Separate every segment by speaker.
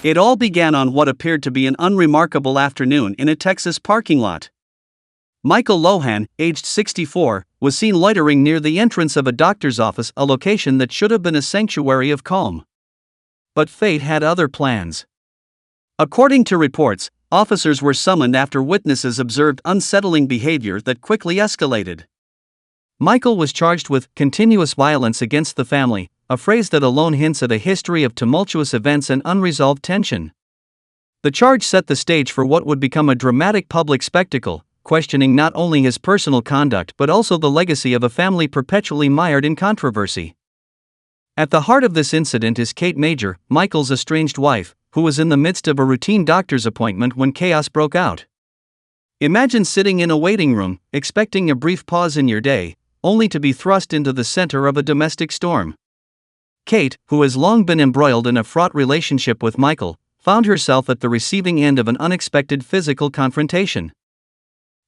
Speaker 1: It all began on what appeared to be an unremarkable afternoon in a Texas parking lot. Michael Lohan, aged 64, was seen loitering near the entrance of a doctor's office, a location that should have been a sanctuary of calm. But fate had other plans. According to reports, officers were summoned after witnesses observed unsettling behavior that quickly escalated. Michael was charged with continuous violence against the family, a phrase that alone hints at a history of tumultuous events and unresolved tension. The charge set the stage for what would become a dramatic public spectacle, questioning not only his personal conduct but also the legacy of a family perpetually mired in controversy. At the heart of this incident is Kate Major, Michael's estranged wife, who was in the midst of a routine doctor's appointment when chaos broke out. Imagine sitting in a waiting room, expecting a brief pause in your day, only to be thrust into the center of a domestic storm. Kate, who has long been embroiled in a fraught relationship with Michael, found herself at the receiving end of an unexpected physical confrontation.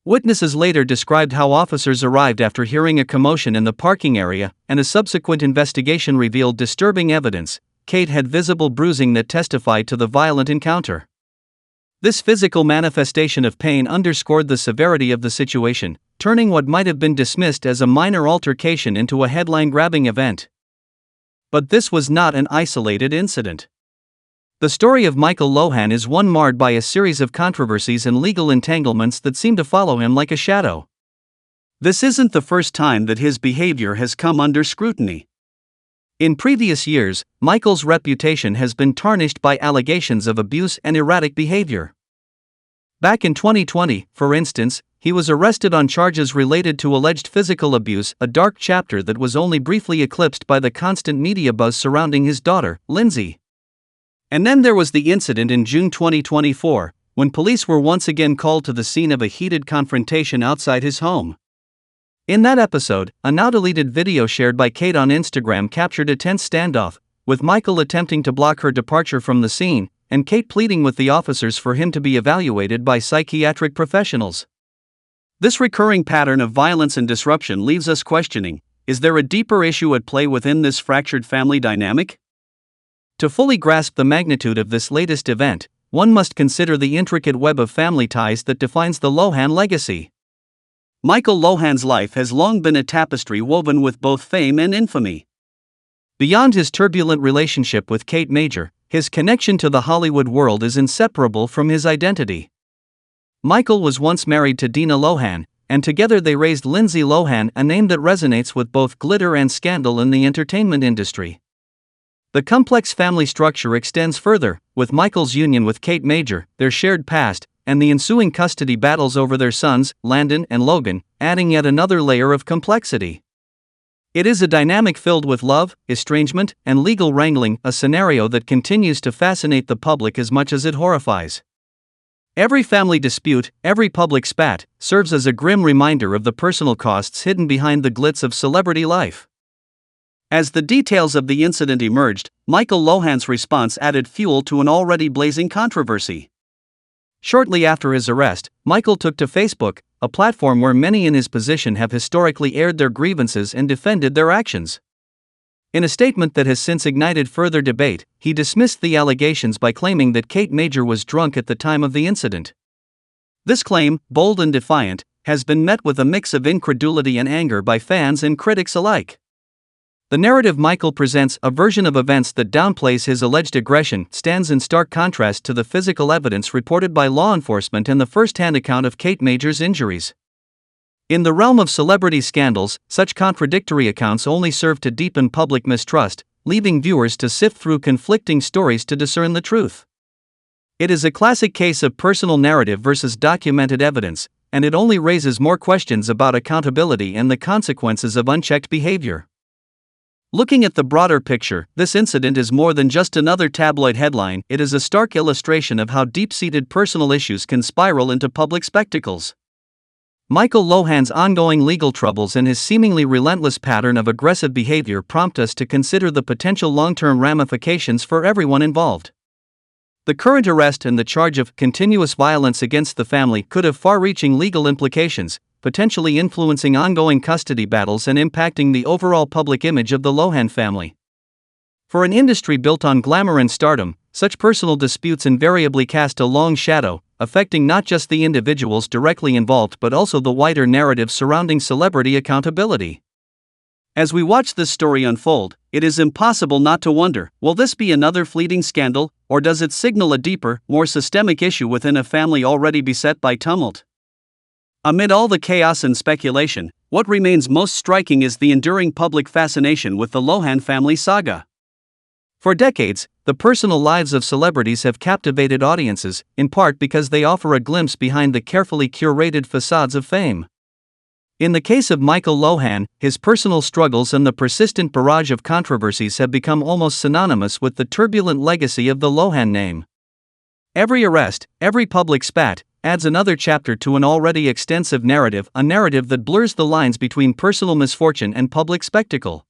Speaker 1: Witnesses later described how officers arrived after hearing a commotion in the parking area, and a subsequent investigation revealed disturbing evidence. Kate had visible bruising that testified to the violent encounter. This physical manifestation of pain underscored the severity of the situation, turning what might have been dismissed as a minor altercation into a headline-grabbing event. But this was not an isolated incident. The story of Michael Lohan is one marred by a series of controversies and legal entanglements that seem to follow him like a shadow. This isn't the first time that his behavior has come under scrutiny. In previous years, Michael's reputation has been tarnished by allegations of abuse and erratic behavior. Back in 2020, for instance, he was arrested on charges related to alleged physical abuse, a dark chapter that was only briefly eclipsed by the constant media buzz surrounding his daughter, Lindsey. And then there was the incident in June 2024, when police were once again called to the scene of a heated confrontation outside his home. In that episode, a now-deleted video shared by Kate on Instagram captured a tense standoff, with Michael attempting to block her departure from the scene, and Kate pleading with the officers for him to be evaluated by psychiatric professionals. This recurring pattern of violence and disruption leaves us questioning, is there a deeper issue at play within this fractured family dynamic? To fully grasp the magnitude of this latest event, one must consider the intricate web of family ties that defines the Lohan legacy. Michael Lohan's life has long been a tapestry woven with both fame and infamy. Beyond his turbulent relationship with Kate Major, his connection to the Hollywood world is inseparable from his identity. Michael was once married to Dina Lohan, and together they raised Lindsey Lohan, a name that resonates with both glitter and scandal in the entertainment industry. The complex family structure extends further, with Michael's union with Kate Major, their shared past, and the ensuing custody battles over their sons, Landon and Logan, adding yet another layer of complexity. It is a dynamic filled with love, estrangement, and legal wrangling, a scenario that continues to fascinate the public as much as it horrifies. Every family dispute, every public spat, serves as a grim reminder of the personal costs hidden behind the glitz of celebrity life. As the details of the incident emerged, Michael Lohan's response added fuel to an already blazing controversy. Shortly after his arrest, Michael took to Facebook, a platform where many in his position have historically aired their grievances and defended their actions. In a statement that has since ignited further debate, he dismissed the allegations by claiming that Kate Major was drunk at the time of the incident. This claim, bold and defiant, has been met with a mix of incredulity and anger by fans and critics alike. The narrative Michael presents, a version of events that downplays his alleged aggression, stands in stark contrast to the physical evidence reported by law enforcement and the first-hand account of Kate Major's injuries. In the realm of celebrity scandals, such contradictory accounts only serve to deepen public mistrust, leaving viewers to sift through conflicting stories to discern the truth. It is a classic case of personal narrative versus documented evidence, and it only raises more questions about accountability and the consequences of unchecked behavior. Looking at the broader picture, this incident is more than just another tabloid headline. It is a stark illustration of how deep-seated personal issues can spiral into public spectacles. Michael Lohan's ongoing legal troubles and his seemingly relentless pattern of aggressive behavior prompt us to consider the potential long-term ramifications for everyone involved. The current arrest and the charge of continuous violence against the family could have far-reaching legal implications, potentially influencing ongoing custody battles and impacting the overall public image of the Lohan family. For an industry built on glamour and stardom, such personal disputes invariably cast a long shadow, affecting not just the individuals directly involved but also the wider narrative surrounding celebrity accountability. As we watch this story unfold, it is impossible not to wonder, will this be another fleeting scandal, or does it signal a deeper, more systemic issue within a family already beset by tumult? Amid all the chaos and speculation, what remains most striking is the enduring public fascination with the Lohan family saga. For decades, the personal lives of celebrities have captivated audiences, in part because they offer a glimpse behind the carefully curated facades of fame. In the case of Michael Lohan, his personal struggles and the persistent barrage of controversies have become almost synonymous with the turbulent legacy of the Lohan name. Every arrest, every public spat, adds another chapter to an already extensive narrative, a narrative that blurs the lines between personal misfortune and public spectacle.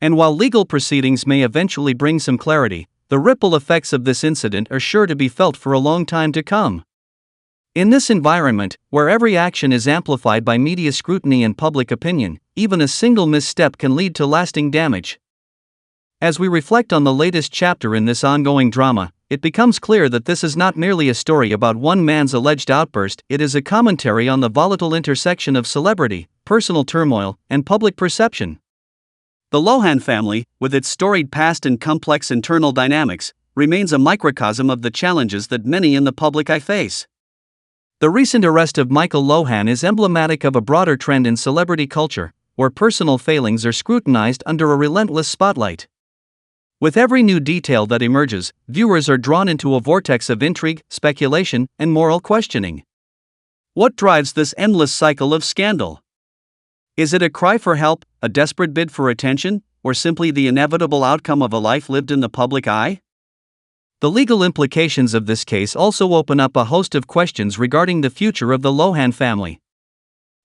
Speaker 1: And while legal proceedings may eventually bring some clarity, the ripple effects of this incident are sure to be felt for a long time to come. In this environment, where every action is amplified by media scrutiny and public opinion, even a single misstep can lead to lasting damage. As we reflect on the latest chapter in this ongoing drama, it becomes clear that this is not merely a story about one man's alleged outburst, it is a commentary on the volatile intersection of celebrity, personal turmoil, and public perception. The Lohan family, with its storied past and complex internal dynamics, remains a microcosm of the challenges that many in the public eye face. The recent arrest of Michael Lohan is emblematic of a broader trend in celebrity culture, where personal failings are scrutinized under a relentless spotlight. With every new detail that emerges, viewers are drawn into a vortex of intrigue, speculation, and moral questioning. What drives this endless cycle of scandal? Is it a cry for help, a desperate bid for attention, or simply the inevitable outcome of a life lived in the public eye? The legal implications of this case also open up a host of questions regarding the future of the Lohan family.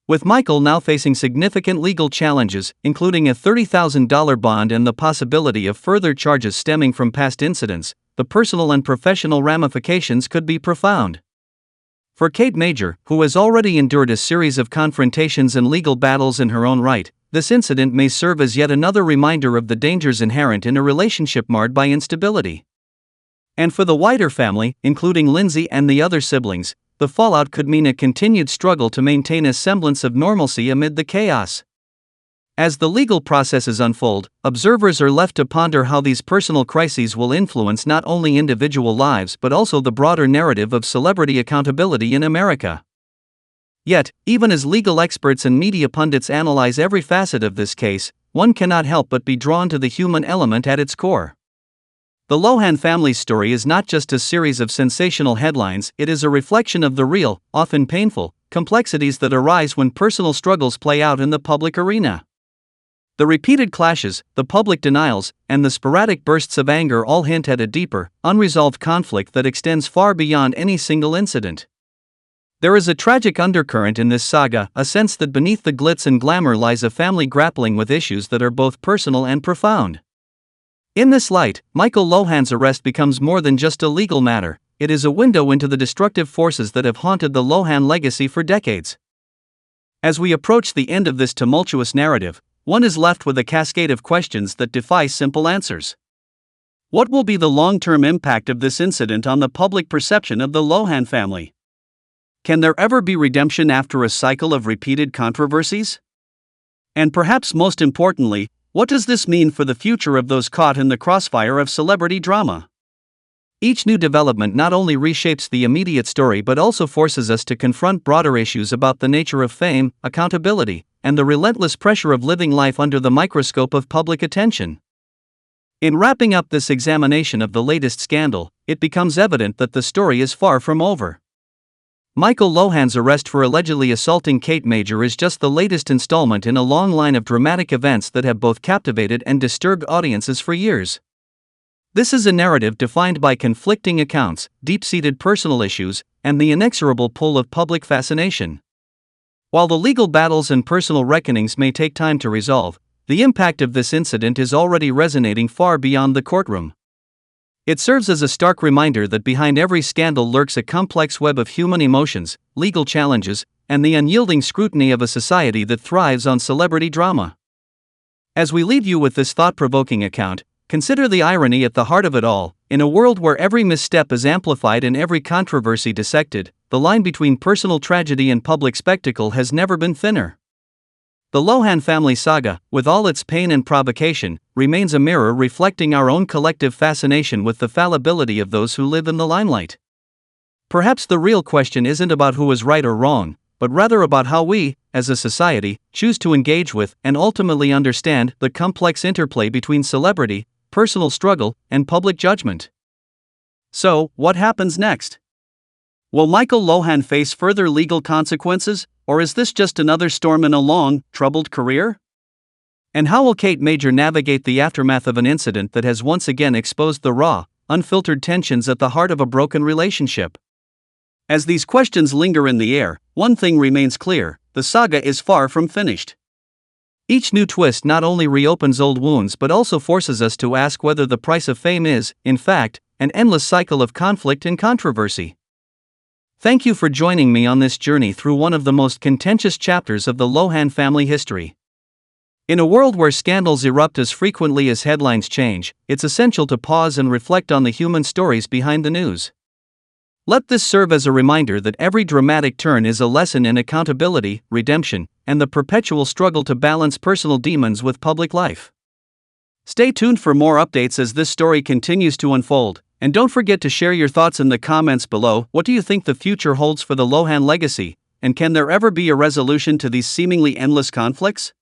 Speaker 1: With Michael now facing significant legal challenges, including a $30,000 bond and the possibility of further charges stemming from past incidents, the personal and professional ramifications could be profound. For Kate Major, who has already endured a series of confrontations and legal battles in her own right, this incident may serve as yet another reminder of the dangers inherent in a relationship marred by instability. And for the wider family, including Lindsey and the other siblings, the fallout could mean a continued struggle to maintain a semblance of normalcy amid the chaos. As the legal processes unfold, observers are left to ponder how these personal crises will influence not only individual lives but also the broader narrative of celebrity accountability in America. Yet, even as legal experts and media pundits analyze every facet of this case, one cannot help but be drawn to the human element at its core. The Lohan family's story is not just a series of sensational headlines, it is a reflection of the real, often painful, complexities that arise when personal struggles play out in the public arena. The repeated clashes, the public denials, and the sporadic bursts of anger all hint at a deeper, unresolved conflict that extends far beyond any single incident. There is a tragic undercurrent in this saga, a sense that beneath the glitz and glamour lies a family grappling with issues that are both personal and profound. In this light, Michael Lohan's arrest becomes more than just a legal matter, it is a window into the destructive forces that have haunted the Lohan legacy for decades. As we approach the end of this tumultuous narrative, one is left with a cascade of questions that defy simple answers. What will be the long-term impact of this incident on the public perception of the Lohan family? Can there ever be redemption after a cycle of repeated controversies? And perhaps most importantly, what does this mean for the future of those caught in the crossfire of celebrity drama? Each new development not only reshapes the immediate story but also forces us to confront broader issues about the nature of fame, accountability, and the relentless pressure of living life under the microscope of public attention. In wrapping up this examination of the latest scandal, it becomes evident that the story is far from over. Michael Lohan's arrest for allegedly assaulting Kate Major is just the latest installment in a long line of dramatic events that have both captivated and disturbed audiences for years. This is a narrative defined by conflicting accounts, deep-seated personal issues, and the inexorable pull of public fascination. While the legal battles and personal reckonings may take time to resolve, the impact of this incident is already resonating far beyond the courtroom. It serves as a stark reminder that behind every scandal lurks a complex web of human emotions, legal challenges, and the unyielding scrutiny of a society that thrives on celebrity drama. As we leave you with this thought-provoking account, Consider the irony at the heart of it all. In a world where every misstep is amplified and every controversy dissected, the line between personal tragedy and public spectacle has never been thinner. The Lohan family saga, with all its pain and provocation, remains a mirror reflecting our own collective fascination with the fallibility of those who live in the limelight. Perhaps the real question isn't about who is right or wrong, but rather about how we, as a society, choose to engage with and ultimately understand the complex interplay between celebrity, personal struggle, and public judgment. So, what happens next? Will Michael Lohan face further legal consequences, or is this just another storm in a long, troubled career? And how will Kate Major navigate the aftermath of an incident that has once again exposed the raw, unfiltered tensions at the heart of a broken relationship? As these questions linger in the air, one thing remains clear: the saga is far from finished. Each new twist not only reopens old wounds but also forces us to ask whether the price of fame is, in fact, an endless cycle of conflict and controversy. Thank you for joining me on this journey through one of the most contentious chapters of the Lohan family history. In a world where scandals erupt as frequently as headlines change, it's essential to pause and reflect on the human stories behind the news. Let this serve as a reminder that every dramatic turn is a lesson in accountability, redemption, and the perpetual struggle to balance personal demons with public life. Stay tuned for more updates as this story continues to unfold, and don't forget to share your thoughts in the comments below. What do you think the future holds for the Lohan legacy, and can there ever be a resolution to these seemingly endless conflicts?